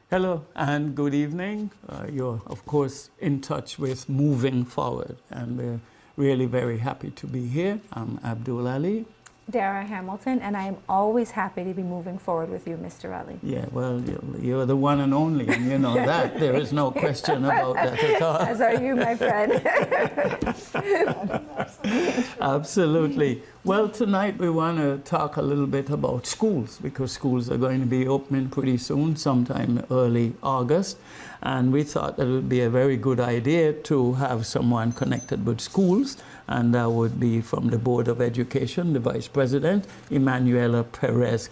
Hello and good evening. You're, of course, in touch with Moving Forward, and we're really very happy to be here. I'm Abdul Ali. Dara Hamilton, and I am always happy to be moving forward with you, Mr. Ali. Yeah, well, you're the one and only, and you know that. There is no question about that at all. As are you, my friend. Absolutely. Well, tonight we want to talk a little bit about schools, because schools are going to be opening pretty soon, sometime early August. And we thought that it would be a very good idea to have someone connected with schools, and that would be from the Board of Education, the Vice President, Emmanuella Perez.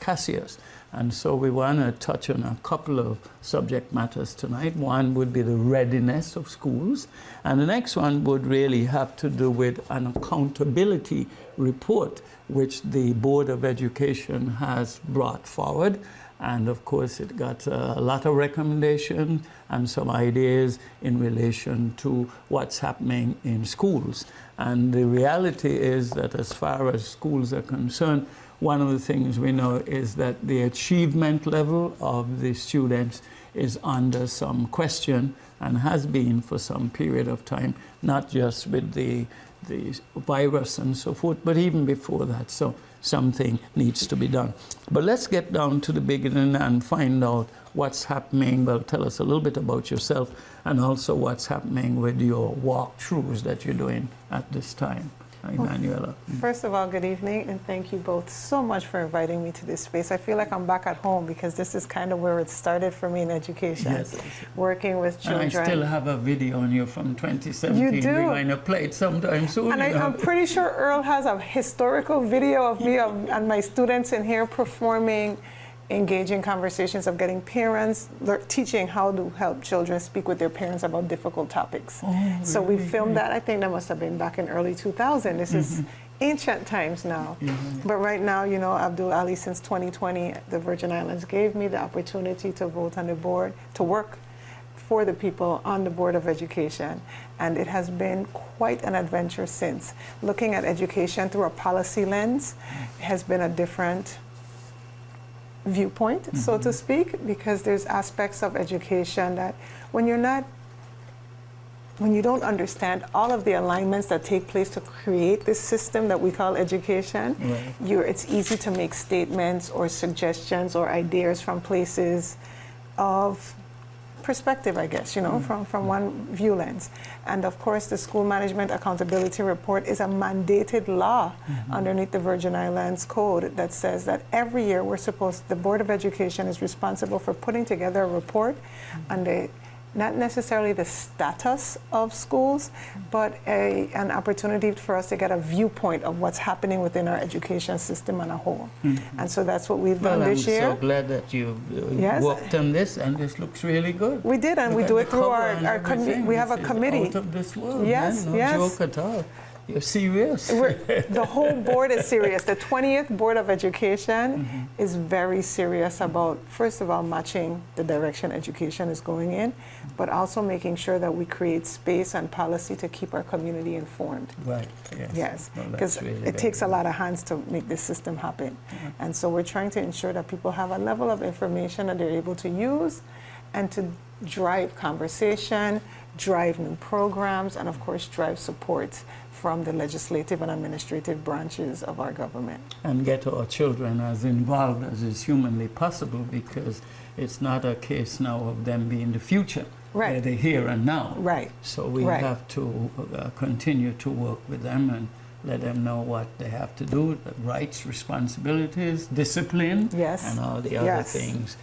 And so we want to touch on a couple of subject matters tonight. One would be the readiness of schools, and the next one would really have to do with an accountability report, which the Board of Education has brought forward. And of course, it got a lot of recommendations and some ideas in relation to what's happening in schools. And the reality is that as far as schools are concerned, one of the things we know is that the achievement level of the students is under some question, and has been for some period of time, not just with the virus and so forth, but even before that. So something needs to be done. But let's get down to the beginning and find out what's happening. Well, tell us a little bit about yourself, and also what's happening with your walkthroughs that you're doing at this time. Emmanuella. First of all, good evening, and thank you both so much for inviting me to this space. I feel like I'm back at home, because this is kind of where it started for me in education. Yes. Working with children. And I still have a video on you from 2017. You do? We're going to play it sometime soon. And I'm pretty sure Earl has a historical video of me and my students in here performing engaging conversations, of getting parents, teaching how to help children speak with their parents about difficult topics. Oh, so we filmed that. I think that must have been back in early 2000. This is ancient times now. But right now, you know, Abdul Ali, since 2020, the Virgin Islands gave me the opportunity to vote on the board, to work for the people on the Board of Education. And it has been quite an adventure since. Looking at education through a policy lens has been a different viewpoint, so to speak, because there's aspects of education that when you don't understand all of the alignments that take place to create this system that we call education, it's easy to make statements or suggestions or ideas from places of perspective, I guess, you know, from one view lens. And of course, the School Management Accountability Report is a mandated law underneath the Virgin Islands Code that says that every year the Board of Education is responsible for putting together a report on not necessarily the status of schools, but an opportunity for us to get a viewpoint of what's happening within our education system on a whole. And so that's what we've done this year. I'm so glad that you worked on this, and this looks really good. We did, and we do it through our committee. We have a committee. Out of this world, yes, man. No joke at all. You're serious. The whole board is serious. The 20th Board of Education is very serious about, first of all, matching the direction education is going in, but also making sure that we create space and policy to keep our community informed. Right, yes. Because it takes a lot of hands to make this system happen. And so we're trying to ensure that people have a level of information that they're able to use and to drive conversation, drive new programs, and of course drive support from the legislative and administrative branches of our government. And get our children as involved as is humanly possible, because it's not a case now of them being the future. They're the here and now. Right. So we have to continue to work with them and let them know what they have to do, the rights, responsibilities, discipline, and all the other things.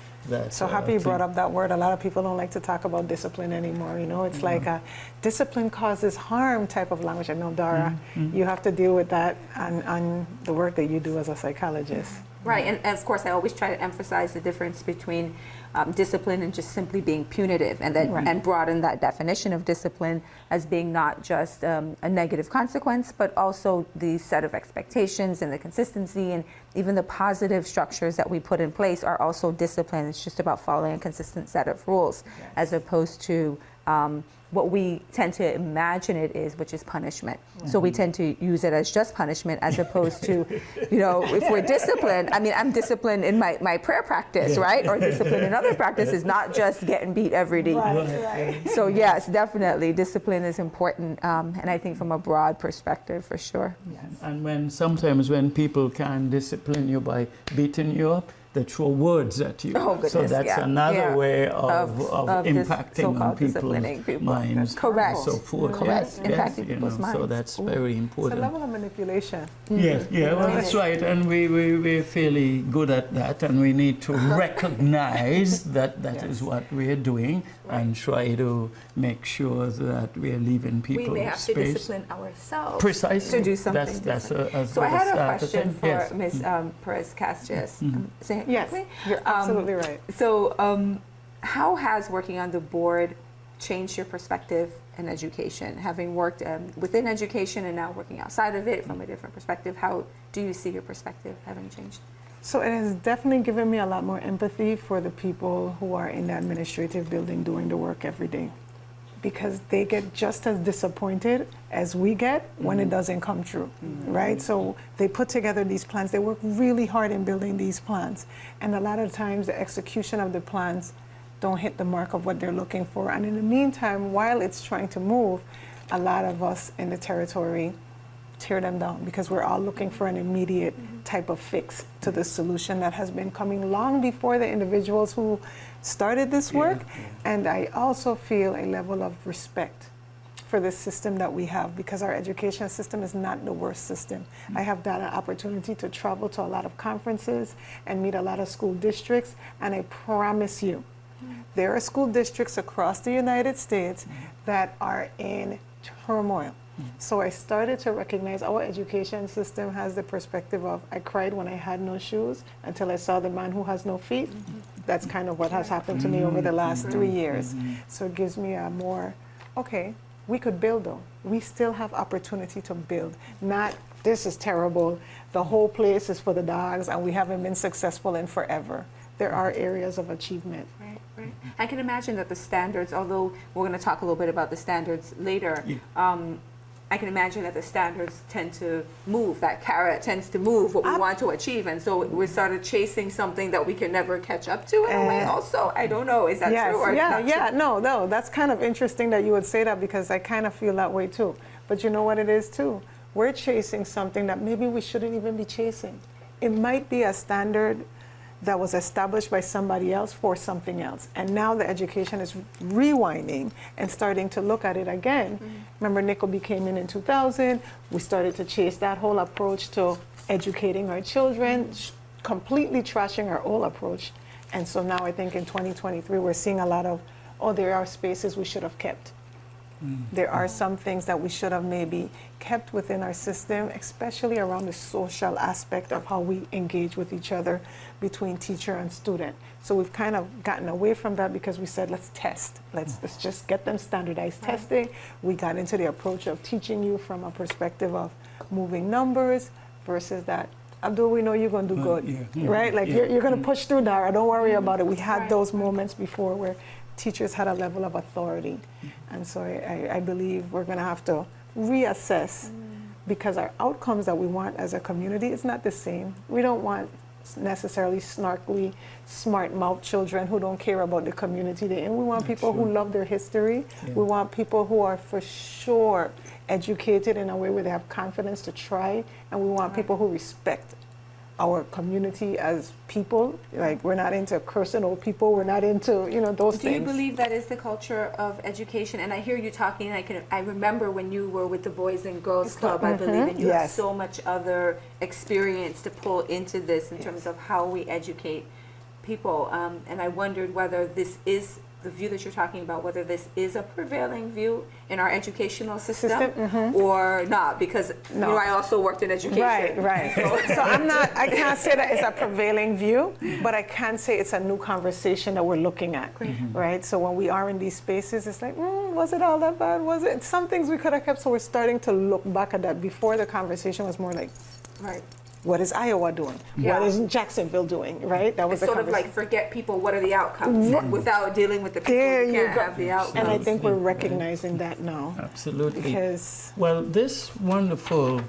So happy you brought up that word. A lot of people don't like to talk about discipline anymore. You know, it's like a discipline causes harm type of language. I know, Dara, you have to deal with that on the work that you do as a psychologist. Right, and of course I always try to emphasize the difference between discipline and just simply being punitive, and then and broaden that definition of discipline as being not just a negative consequence, but also the set of expectations and the consistency and even the positive structures that we put in place are also discipline. It's just about following a consistent set of rules, as opposed to what we tend to imagine it is, which is punishment. So we tend to use it as just punishment, as opposed to, you know, if we're disciplined, I mean, I'm disciplined in my prayer practice, right? Or discipline in other practices, not just getting beat every day. Right. So yes, definitely, discipline is important, and I think from a broad perspective, for sure. And sometimes when people can discipline you by beating you up, they throw words at you. Oh, goodness, so that's another way of impacting on people's minds. Correct. So forth. Correct. Impacting you people's know, minds. So that's very important. It's a level of manipulation. Yes, well, that's right, and we're fairly good at that, and we need to recognize that is what we're doing, and try to make sure that we're leaving people space. We may have to discipline ourselves. Precisely. To do something different. So I had a question for Ms. Perez Castias. Yes, you're absolutely right. So how has working on the board changed your perspective in education? Having worked within education and now working outside of it from a different perspective, how do you see your perspective having changed? So it has definitely given me a lot more empathy for the people who are in the administrative building doing the work every day, because they get just as disappointed as we get when it doesn't come true, right? So they put together these plans. They work really hard in building these plans. And a lot of times the execution of the plans don't hit the mark of what they're looking for. And in the meantime, while it's trying to move, a lot of us in the territory tear them down, because we're all looking for an immediate type of fix to the solution that has been coming long before the individuals who started this work. And I also feel a level of respect for the system that we have, because our education system is not the worst system. I have had an opportunity to travel to a lot of conferences and meet a lot of school districts, and I promise you, there are school districts across the United States that are in turmoil. So I started to recognize our education system has the perspective of, I cried when I had no shoes until I saw the man who has no feet. That's kind of what has happened to me over the last 3 years. So it gives me a more, okay, we could build though. We still have opportunity to build. Not, this is terrible, the whole place is for the dogs and we haven't been successful in forever. There are areas of achievement. Right. I can imagine that the standards, although we're going to talk a little bit about the standards later, I can imagine that the standards tend to move, that carrot tends to move what we want to achieve, and so we started chasing something that we can never catch up to in a way also. I don't know, is that true or not true? No, that's kind of interesting that you would say that, because I kind of feel that way too. But you know what it is too? We're chasing something that maybe we shouldn't even be chasing. It might be a standard that was established by somebody else for something else. And now the education is rewinding and starting to look at it again. Remember, Nickel came in 2000. We started to chase that whole approach to educating our children, completely trashing our old approach. And so now I think in 2023, we're seeing a lot of, there are spaces we should have kept. There are some things that we should have maybe kept within our system, especially around the social aspect of how we engage with each other between teacher and student. So we've kind of gotten away from that because we said, let's test. Let's just get them standardized testing. We got into the approach of teaching you from a perspective of moving numbers versus that, Abdul, we know you're going to do good, right? Like you're going to push through, Dara, don't worry about it. We had those moments before where teachers had a level of authority. And so I believe we're going to have to reassess, because our outcomes that we want as a community is not the same. We don't want necessarily snarkly, smart-mouthed children who don't care about the community they're in. We want people who love their history. We want people who are for sure educated in a way where they have confidence to try. And we want people who respect our community as people. Like, we're not into cursing old people. We're not into, those things. Do you believe that is the culture of education? And I hear you talking, and I remember when you were with the Boys and Girls Club, I believe, and you have so much other experience to pull into this in terms of how we educate people, and I wondered whether this is the view that you're talking about, whether this is a prevailing view in our educational system or not, because you know, I also worked in education. Right. So I can't say that it's a prevailing view, but I can say it's a new conversation that we're looking at, right? So when we are in these spaces, it's like, was it all that bad? Was it? Some things we could have kept, so we're starting to look back at that. Before, the conversation was more like, what is Iowa doing? What is Jacksonville doing? Right? That was it's sort of like forget people. What are the outcomes? Without dealing with the people, you can't have the outcomes. And I think we're recognizing that now. Absolutely. Because this wonderful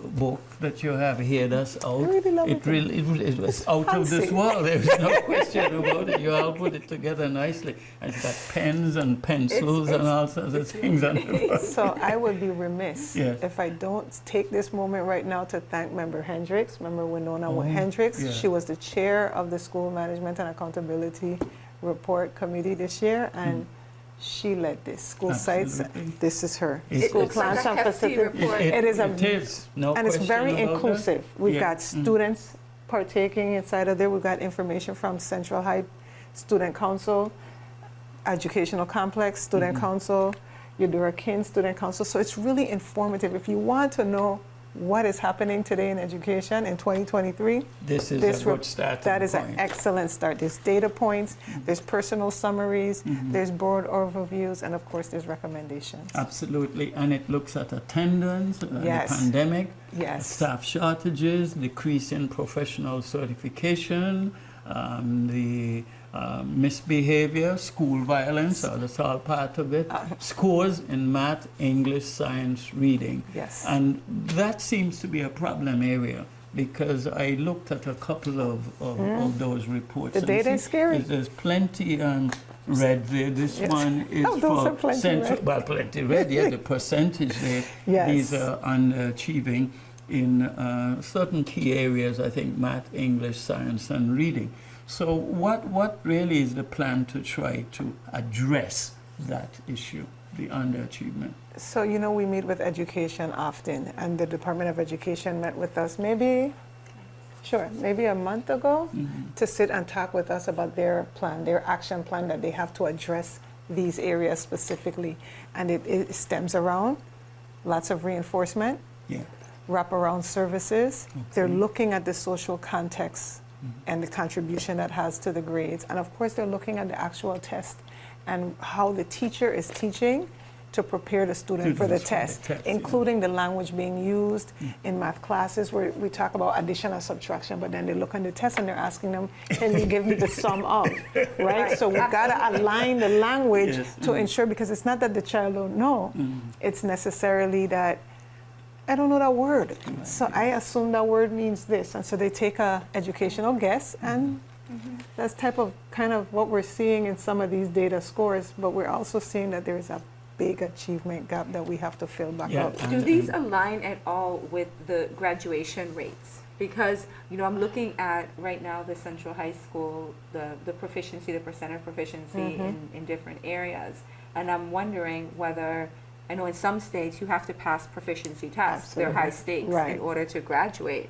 book that you have here, that's out. I really love it. It was out of this world. There's no question about it. You all put it together nicely. And it's got pens and pencils and all sorts of things on it. So I would be remiss if I don't take this moment right now to thank Member Hendricks. Member Winona Hendricks. Yeah. She was the chair of the School Management and Accountability Report Committee this year, and she led this. School sites, this is her. School plans and facilities. It is. No, and it's very inclusive. We've got students partaking inside of there. We've got information from Central High Student Council, Educational Complex, Student Council, Eudora Kin Student Council. So it's really informative. If you want to know what is happening today in education in 2023, this is a good start. That is an excellent start. There's data points, there's personal summaries, there's board overviews, and of course there's recommendations. Absolutely, and it looks at attendance, the pandemic, staff shortages, decrease in professional certification, the misbehavior, school violence, that's all part of it. Scores in math, English, science, reading. Yes. And that seems to be a problem area, because I looked at a couple of those reports. The data is scary. There's plenty red there. This one is for central, plenty red, the percentage there. These are underachieving in certain key areas, I think math, English, science, and reading. So what really is the plan to try to address that issue, the underachievement? So, you know, we meet with education often, and the Department of Education met with us maybe a month ago to sit and talk with us about their plan, their action plan that they have to address these areas specifically. And it stems around lots of reinforcement, wraparound services. They're looking at the social context and the contribution that has to the grades. And of course, they're looking at the actual test and how the teacher is teaching to prepare the student for the test, including the language being used in math classes where we talk about addition and subtraction, but then they look on the test and they're asking them, can you give me the sum of, right? So we've got to align the language to ensure, because it's not that the child don't know, it's necessarily that I don't know that word, so I assume that word means this. And so they take a educational guess, and that's kind of what we're seeing in some of these data scores, but we're also seeing that there is a big achievement gap that we have to fill back up. Do these align at all with the graduation rates? Because, you know, I'm looking at right now the Central High School, the proficiency, the percent of proficiency in different areas, and I'm wondering whether, I know in some states you have to pass proficiency tests. They're high stakes in order to graduate.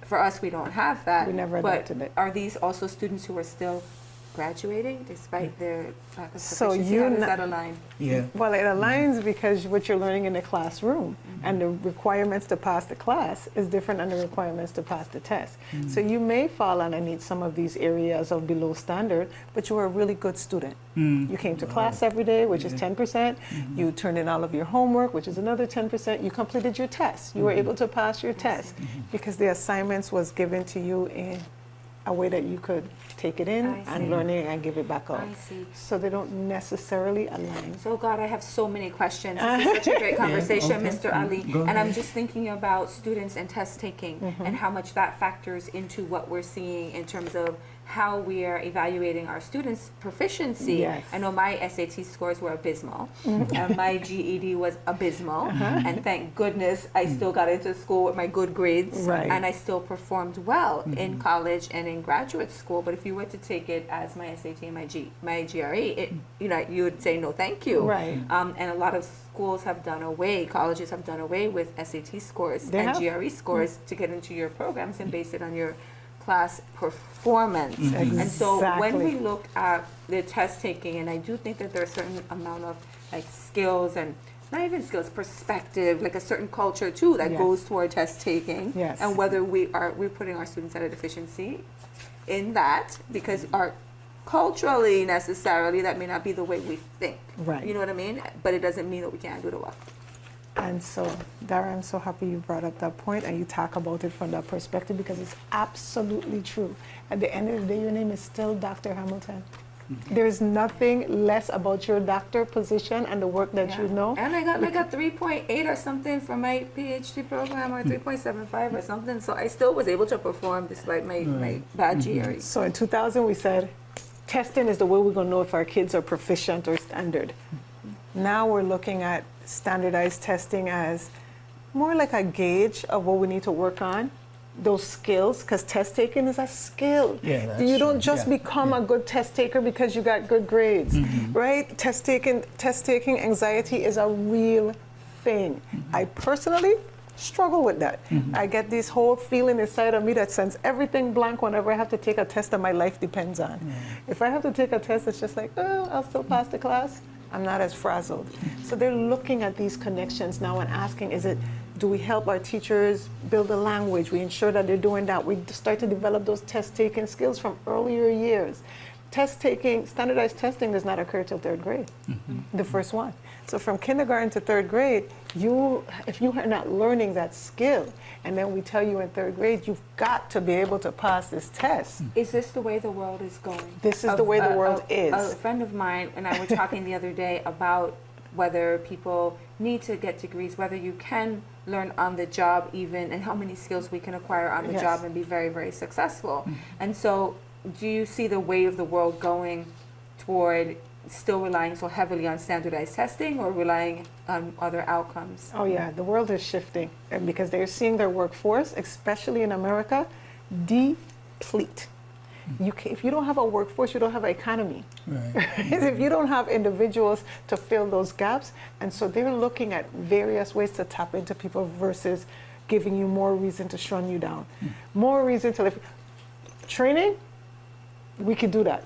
For us, we don't have that. We never adopted it. Are these also students who are still graduating despite their lack of proficiency? How does that align? Well, it aligns because what you're learning in the classroom and the requirements to pass the class is different than the requirements to pass the test. So you may fall underneath some of these areas of below standard, but you were a really good student. You came to class every day, which is 10%. You turned in all of your homework, which is another 10%. You completed your test. You were able to pass your test because the assignments was given to you in a way that you could take it in and learn it and give it back up. So they don't necessarily align. So God, I have so many questions. This is such a great conversation, Mr. Ali. And I'm just thinking about students and test taking and how much that factors into what we're seeing in terms of how we are evaluating our students' proficiency. I know my SAT scores were abysmal, and my GED was abysmal, and thank goodness I still got into school with my good grades, and I still performed well in college and in graduate school. But if you were to take it as my SAT and my GRE, you would say no, thank you. And a lot of schools have done away, colleges have done away with SAT scores and GRE scores to get into your programs and base it on your class performance. Mm-hmm. And so when Exactly. we look at the test taking, and I do think that there are a certain amount of like skills and not even skills, perspective, like a certain culture too that Yes. goes toward test taking. Yes. And whether we're putting our students at a deficiency in that, because our culturally necessarily that may not be the way we think. Right. You know what I mean? But it doesn't mean that we can't do the work. And so, Dara, I'm so happy you brought up that point and you talk about it from that perspective because it's absolutely true. At the end of the day, your name is still Dr. Hamilton. There's nothing less about your doctor position and the work that you know. And I got like a 3.8 or something for my PhD program, or 3.75 or something. So I still was able to perform despite my bad GRE. So in 2000, we said, testing is the way we're going to know if our kids are proficient or standard. Now we're looking at standardized testing as more like a gauge of what we need to work on, those skills, because test taking is a skill. Yeah, that's you don't true. just Yeah. become a good test taker because you got good grades, right? Test taking anxiety is a real thing. I personally struggle with that. I get this whole feeling inside of me that sends everything blank whenever I have to take a test that my life depends on. If I have to take a test, it's just like, oh, I'll still pass the class. I'm not as frazzled. So they're looking at these connections now and asking, do we help our teachers build a language? We ensure that they're doing that. We start to develop those test-taking skills from earlier years. Test-taking, standardized testing does not occur till third grade, the first one. So from kindergarten to third grade, if you are not learning that skill, and then we tell you in third grade, you've got to be able to pass this test. Is this the way the world is going? This is the way the world is. A friend of mine and I were talking the other day about whether people need to get degrees, whether you can learn on the job even, and how many skills we can acquire on the Yes. job and be very, very successful. And so do you see the way of the world going toward still relying so heavily on standardized testing or relying on other outcomes? Oh yeah, the world is shifting and because they're seeing their workforce, especially in America, deplete. If you don't have a workforce, you don't have an economy. Right. If you don't have individuals to fill those gaps, and so they're looking at various ways to tap into people versus giving you more reason to shun you down, more reason to live. Training, we can do that.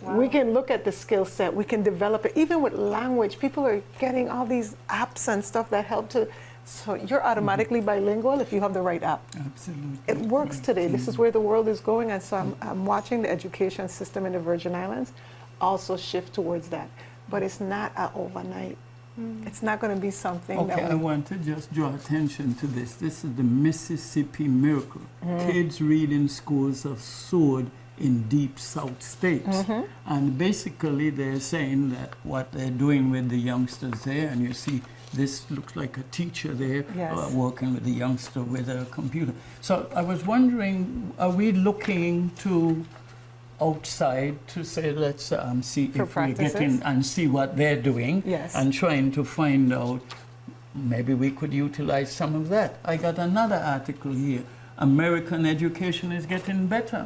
Wow. We can look at the skill set, we can develop it. Even with language, people are getting all these apps and stuff that help to, so you're automatically bilingual if you have the right app. Absolutely. It works today. This is where the world is going, and so I'm watching the education system in the Virgin Islands also shift towards that. But it's not overnight. It's not going to be something Okay, that I want to just draw attention to this. This is the Mississippi miracle. Kids reading schools have soared in deep South states. And basically they're saying that what they're doing with the youngsters there, and you see this looks like a teacher there Yes. working with the youngster with a computer. So I was wondering, are we looking to outside to say, let's see For if we get practices? in and see what they're doing, Yes. and trying to find out maybe we could utilize some of that. I got another article here. American education is getting better.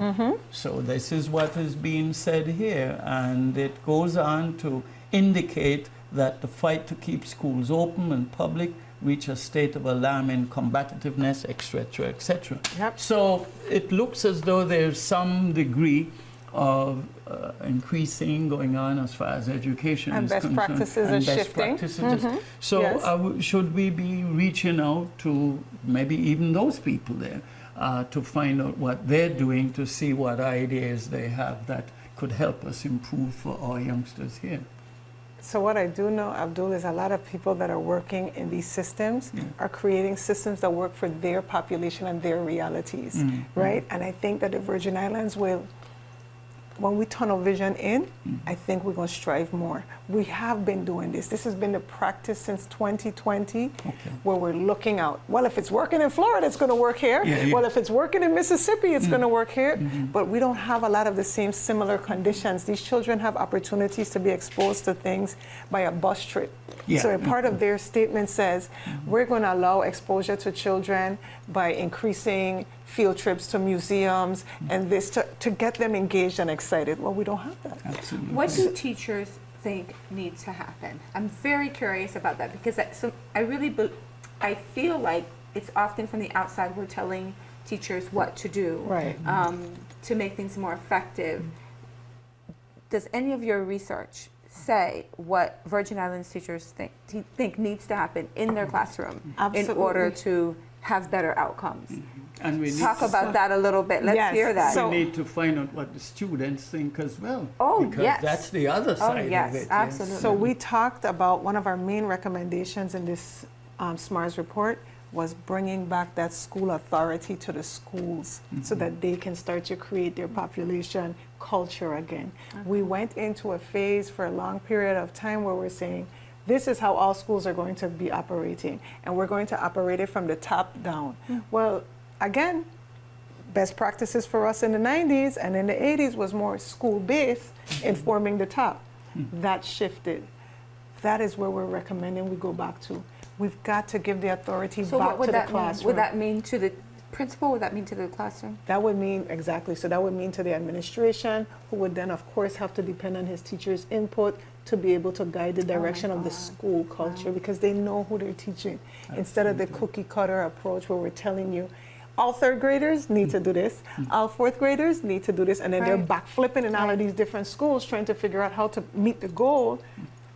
So this is what is being said here, and it goes on to indicate that the fight to keep schools open and public reach a state of alarming combativeness, etc., etc. Yep. So it looks as though there's some degree of increasing going on as far as education And is best concerned. practices are shifting. So Yes. should we be reaching out to maybe even those people there to find out what they're doing, to see what ideas they have that could help us improve for our youngsters here? So what I do know, Abdul, is a lot of people that are working in these systems are creating systems that work for their population and their realities, right? And I think that the Virgin Islands will, when we tunnel vision in, I think we're going to strive more. We have been doing this. This has been the practice since 2020, where we're looking out. Well, if it's working in Florida, it's going to work here. Well, if it's working in Mississippi, it's going to work here. But we don't have a lot of the same similar conditions. These children have opportunities to be exposed to things by a bus trip. So a part of their statement says, we're going to allow exposure to children by increasing field trips to museums and this to get them engaged and excited. Well, we don't have that. Absolutely. What do teachers think needs to happen? I'm very curious about that because I feel like it's often from the outside we're telling teachers what to do, Right. To make things more effective. Does any of your research say what Virgin Islands teachers think needs to happen in their classroom in order to have better outcomes? And we need Talk about that a little bit. Let's hear that. So- we need to find out what the students think as well. Oh, because yes. that's the other side yes, of it. absolutely. So we talked about one of our main recommendations in this SMARS report was bringing back that school authority to the schools so that they can start to create their population culture again. We went into a phase for a long period of time where we're saying, this is how all schools are going to be operating, and we're going to operate it from the top down. Well, again, best practices for us in the 90s and in the 80s was more school-based, informing the top. That shifted. That is where we're recommending we go back to. We've got to give the authority back to the classroom. Would that mean to the principal? Would that mean to the classroom? That would mean, exactly, so that would mean to the administration, who would then, of course, have to depend on his teacher's input to be able to guide the direction of the school culture, because they know who they're teaching. Instead of the cookie cutter approach where we're telling you, all third graders need to do this, all fourth graders need to do this, and then they're backflipping in all of these different schools trying to figure out how to meet the goal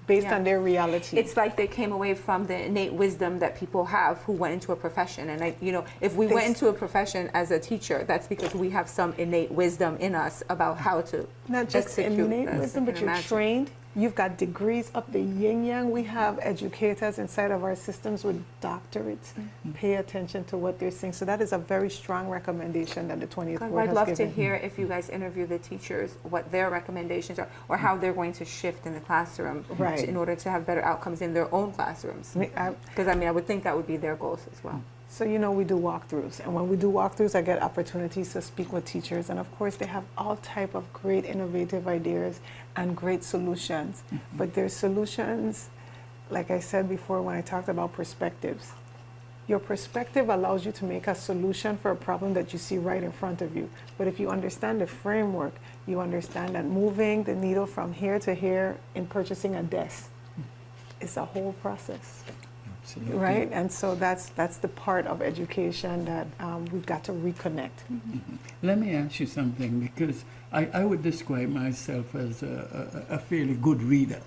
based on their reality. It's like they came away from the innate wisdom that people have who went into a profession. And if we went into a profession as a teacher, that's because we have some innate wisdom in us about how to not just execute innate this. wisdom, but you're trained. You've got degrees up the yin yang. We have educators inside of our systems with doctorates. Pay attention to what they're saying. So that is a very strong recommendation that the 20th Board I'd has love given. to hear, if you guys interview the teachers, what their recommendations are, or how they're going to shift in the classroom in order to have better outcomes in their own classrooms. Because I would think that would be their goals as well. So, we do walkthroughs. And when we do walkthroughs, I get opportunities to speak with teachers. And of course, they have all type of great innovative ideas and great solutions. But their solutions, like I said before when I talked about perspectives, your perspective allows you to make a solution for a problem that you see right in front of you. But if you understand the framework, you understand that moving the needle from here to here in purchasing a desk is a whole process. Absolutely. Right, and so that's the part of education that we've got to reconnect. Let me ask you something, because I would describe myself as a fairly good reader.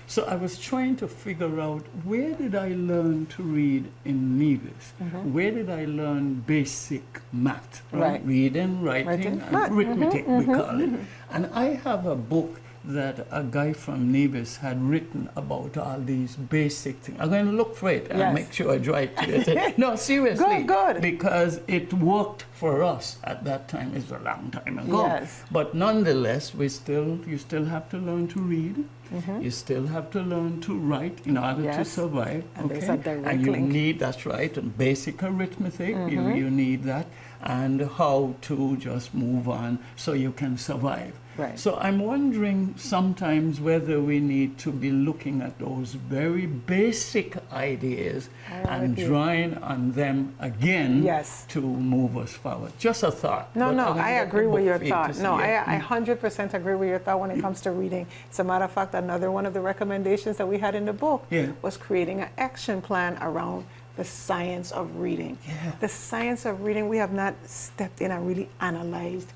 So I was trying to figure out, where did I learn to read in Nevis? Where did I learn basic math? Right? Reading, writing, and arithmetic, we call it. And I have a book that a guy from Nevis had written about all these basic things. I'm going to look for it and make sure I write to it. No, seriously. Good. Because it worked for us at that time. It's a long time ago. Yes. But nonetheless, you still have to learn to read. You still have to learn to write in order to survive. And there's a direct and you link. need, that's right, and basic arithmetic. You need that. And how to just move on so you can survive. Right. So I'm wondering sometimes whether we need to be looking at those very basic ideas and drawing on them again to move us forward. Just a thought. No, I agree with your thought. No, I 100% agree with your thought when it comes to reading. As a matter of fact, another one of the recommendations that we had in the book was creating an action plan around the science of reading. The science of reading, we have not stepped in and really analyzed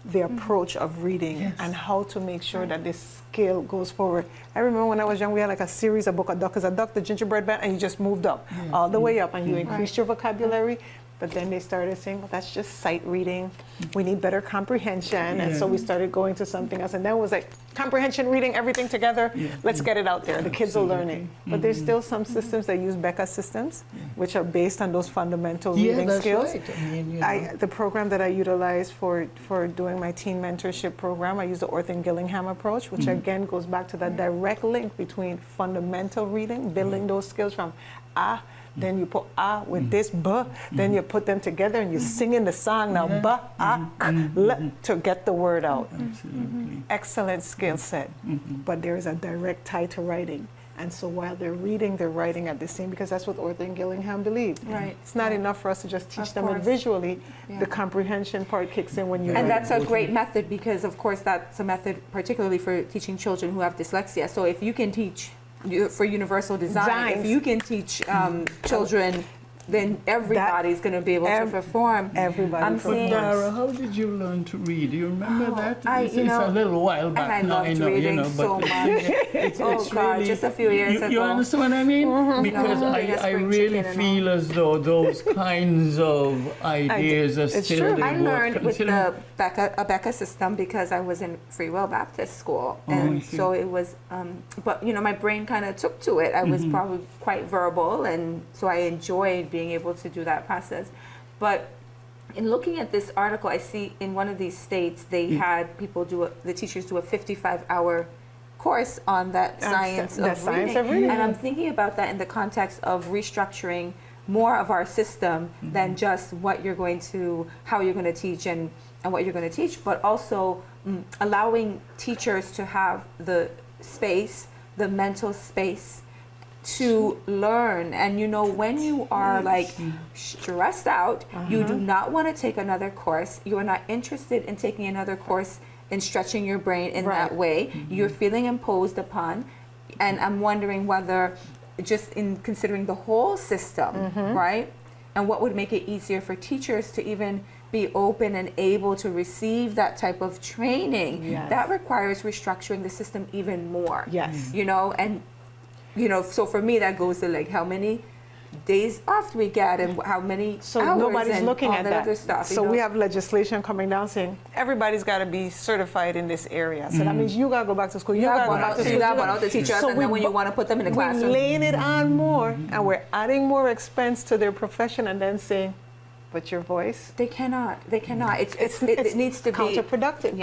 the approach of reading and how to make sure that this skill goes forward. I remember when I was young, we had like a series of books, A Duck is a Duck, The Gingerbread Man, and you just moved up, all the way up, and you increased your vocabulary. But then they started saying, well, that's just sight reading. We need better comprehension. And so we started going to something else. And then it was like, comprehension, reading, everything together. Let's get it out there. The kids will learn it. But there's still some systems that use Becca systems, which are based on those fundamental reading skills. Right. I mean, the program that I utilize for doing my teen mentorship program, I use the Orthan Gillingham approach, which again goes back to that direct link between fundamental reading, building those skills from then you put with this then you put them together and you sing in the song now to get the word out. Excellent skill set, but there is a direct tie to writing. And so while they're reading, they're writing at the same, because that's what Orthan Gillingham believed. Right. It's not enough for us to just teach them visually. The comprehension part kicks in when you're And that's a great method, because of course that's a method particularly for teaching children who have dyslexia. So if you can teach for universal design, if you can teach children then everybody's going to be able to perform. Everybody. I'm But seeing, Dara, how did you learn to read? Do you remember that? It's you know, a little while back and now. I loved reading so much. It's God, really, just a few years ago. You understand what I mean? Because I really feel as though those kinds of ideas are still there. I learned with the Becca system because I was in Free Will Baptist School, and so it was. But my brain kind of took to it. I was probably quite verbal, and so I enjoyed being able to do that process. But in looking at this article, I see in one of these states they had people the teachers do a 55-hour course on that science of reading. And I'm thinking about that in the context of restructuring more of our system than just how you're going to teach and what you're going to teach, but also allowing teachers to have the space, the mental space to learn. And when you are like stressed out, you do not want to take another course. You are not interested in taking another course and stretching your brain in that way. You're feeling imposed upon. And I'm wondering whether, just in considering the whole system, right? And what would make it easier for teachers to even be open and able to receive that type of training, that requires restructuring the system even more. So for me, that goes to like how many days off we get and how many hours nobody's and looking all at that other stuff. So we have legislation coming down saying everybody's got to be certified in this area. So that means you got to go back to school. You got to go back to school. You got to go to teachers, and then when you want to put them in the classroom, we're laying it on more, and we're adding more expense to their profession, and then saying, but your voice? They cannot. It needs to be counterproductive.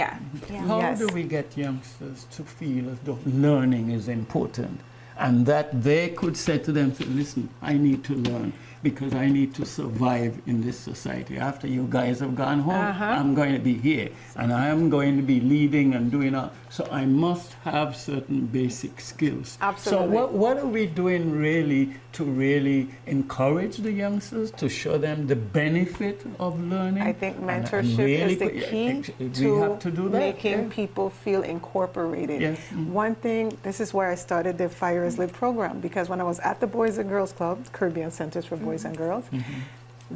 How do we get youngsters to feel as though learning is important, and that they could say to themselves, listen, I need to learn because I need to survive in this society. After you guys have gone home, I'm going to be here, and I am going to be leading and doing all. So I must have certain basic skills. Absolutely. So what are we doing really to really encourage the youngsters, to show them the benefit of learning? I think mentorship is the key to making people feel incorporated. One thing, this is where I started the Fire is Lit program, because when I was at the Boys and Girls Club, Caribbean Centers for Boys and Girls,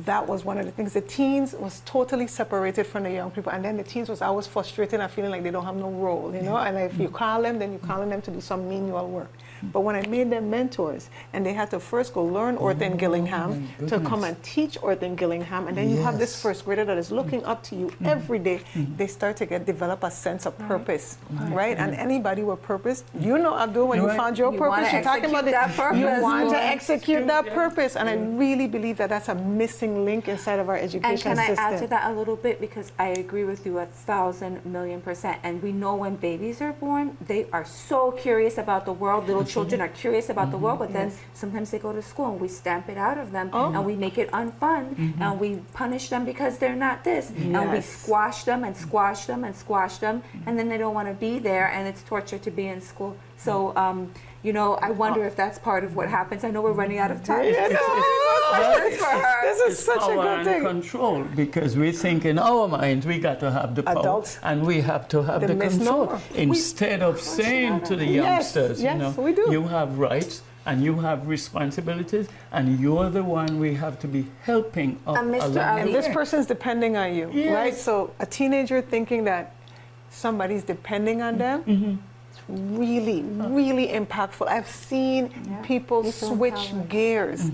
that was one of the things. The teens was totally separated from the young people, and then the teens was always frustrated and feeling like they don't have no role, and if you call them, then you're calling them to do some menial work. But when I made them mentors, and they had to first go learn Ortho Gillingham to come and teach Ortho Gillingham, and then you have this first grader that is looking up to you every day, they start to develop a sense of purpose, right? And anybody with purpose, Abdul, when you found your purpose, you're talking about you want to execute that purpose, and I really believe that that's a missing link inside of our education system. And can I add to that a little bit, because I agree with you 1,000,000,000%. And we know when babies are born, they are so curious about the world. Little children are curious about the world, but then sometimes they go to school and we stamp it out of them, and we make it unfun, and we punish them because they're not this, and we squash them and squash them and squash them, and then they don't want to be there, and it's torture to be in school. So I wonder if that's part of what happens. I know we're running out of time. This is such a good thing. Control, because we think in our minds we got to have the power, adults, and we have to have the control. Instead of saying to the youngsters, we do. You have rights and you have responsibilities, and you're the one we have to be helping up along. And this person's depending on you, right? So a teenager thinking that somebody's depending on them, really, really impactful. I've seen people switch gears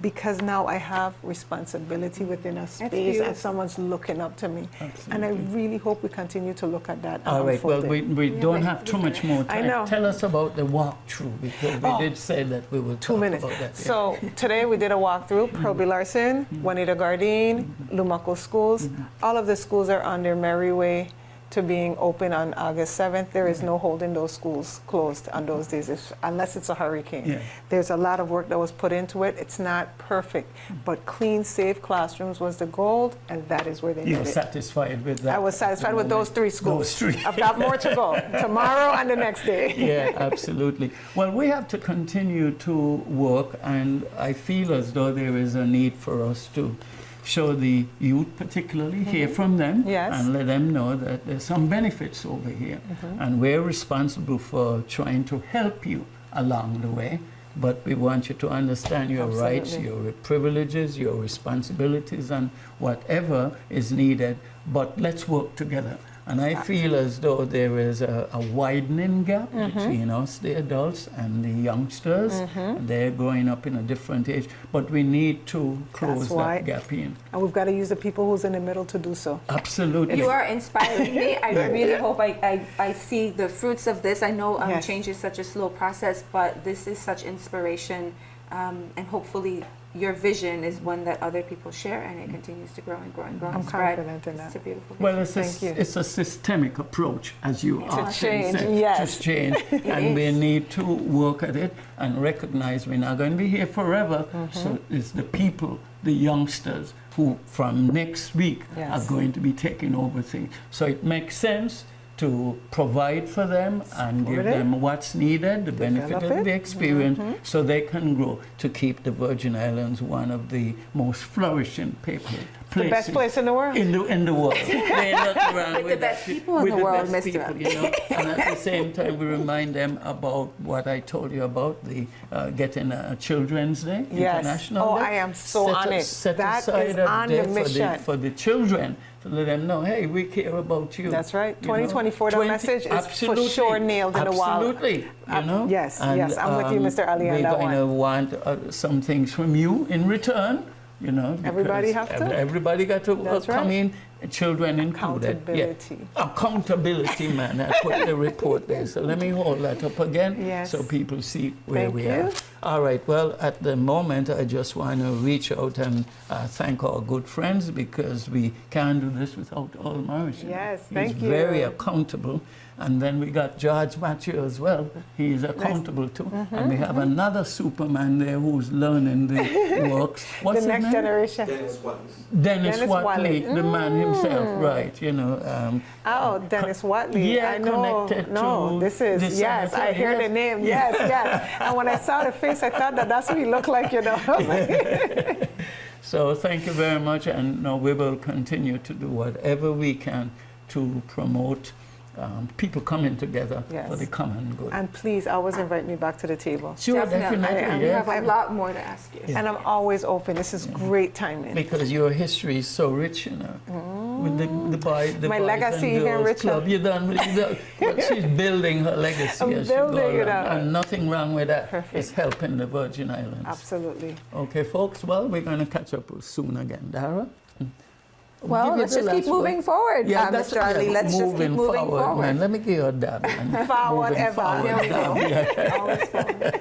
because now I have responsibility within a space and someone's looking up to me. And I really hope we continue to look at that. All right, well, we don't have too much more time. I know. Tell us about the walkthrough, because we did say that we will talk about that. So today we did a walkthrough, Pearl Larson, Juanita Gardine, Lumaco schools. All of the schools are on their merry way to being open on August 7th. There is no holding those schools closed on those days unless it's a hurricane. There's a lot of work that was put into it. It's not perfect, but clean, safe classrooms was the goal, and that is where they did it. You were satisfied with that? I was satisfied with those 3 schools. I've got more to go, tomorrow and the next day. Yeah, absolutely. Well, we have to continue to work, and I feel as though there is a need for us to show the youth particularly, hear from them, and let them know that there's some benefits over here. And we're responsible for trying to help you along the way. but we want you to understand your rights, Absolutely. your privileges, your responsibilities, and whatever is needed. But let's work together. And I feel as though there is a widening gap between us, the adults, and the youngsters. They're growing up in a different age, but we need to close that gap in. And we've got to use the people who's in the middle to do so. Absolutely. You are inspiring me. I really hope I see the fruits of this. I know change is such a slow process, but this is such inspiration, and hopefully your vision is one that other people share, and it continues to grow and grow and grow. I'm confident in that. It's a beautiful Well, vision. it's a systemic approach, as you To change, said, yes. to change, and we need to work at it and recognize we're not going to be here forever. So it's the people, the youngsters, who from next week are going to be taking over things. So it makes sense to provide for them and give them what's needed, the benefit of the experience, so they can grow to keep the Virgin Islands one of the most flourishing places. The best place in the world. In the world. They're not around With the best people in the world, Mr. People, you know? And at the same time, we remind them about what I told you about, the getting a Children's Day, International Day. I am so on it. Set That aside is a on day the mission. for the children, to let them know, hey, we care about you. That's right. You know? 2024, the message is for sure nailed in the wall. Absolutely. You know? Yes, yes, I'm with you, Mr. Ali, on that one. We're going to want some things from you in return. You know, everybody have to. Everybody got to come in, children included. Accountability. Yeah. Accountability, man. I put the report there. So let me hold that up again so people see where we are. All right. Well, at the moment, I just want to reach out and thank our good friends, because we can't do this without Al Maurice. Yes, thank you. He's very accountable. And then we got George Matthew as well. He is accountable too. And we have another Superman there who's learning the works. What's the next generation. Dennis Watley, the man himself, right? You know. Dennis Watley. Yeah, I know. connected to this I hear the name. Yes, yes. And when I saw the face, I thought that's what he looked like, you know. So thank you very much, and we will continue to do whatever we can to promote people coming together for the common good. And please always invite me back to the table. Sure, definitely. We have a lot more to ask you. Yeah. And I'm always open. This is great timing. Because your history is so rich, you know. With the my Boys legacy and here, Girls Richard. Club. Well, she's building her legacy as she goes around. And nothing wrong with that. Perfect. It's helping the Virgin Islands. Absolutely. Okay, folks. Well, we're going to catch up soon again. Dara? Well, let's just keep moving forward, Mr. Ali. Let's just keep moving forward. Man. Let me give you a dab. Forward ever. There we go. Always forward.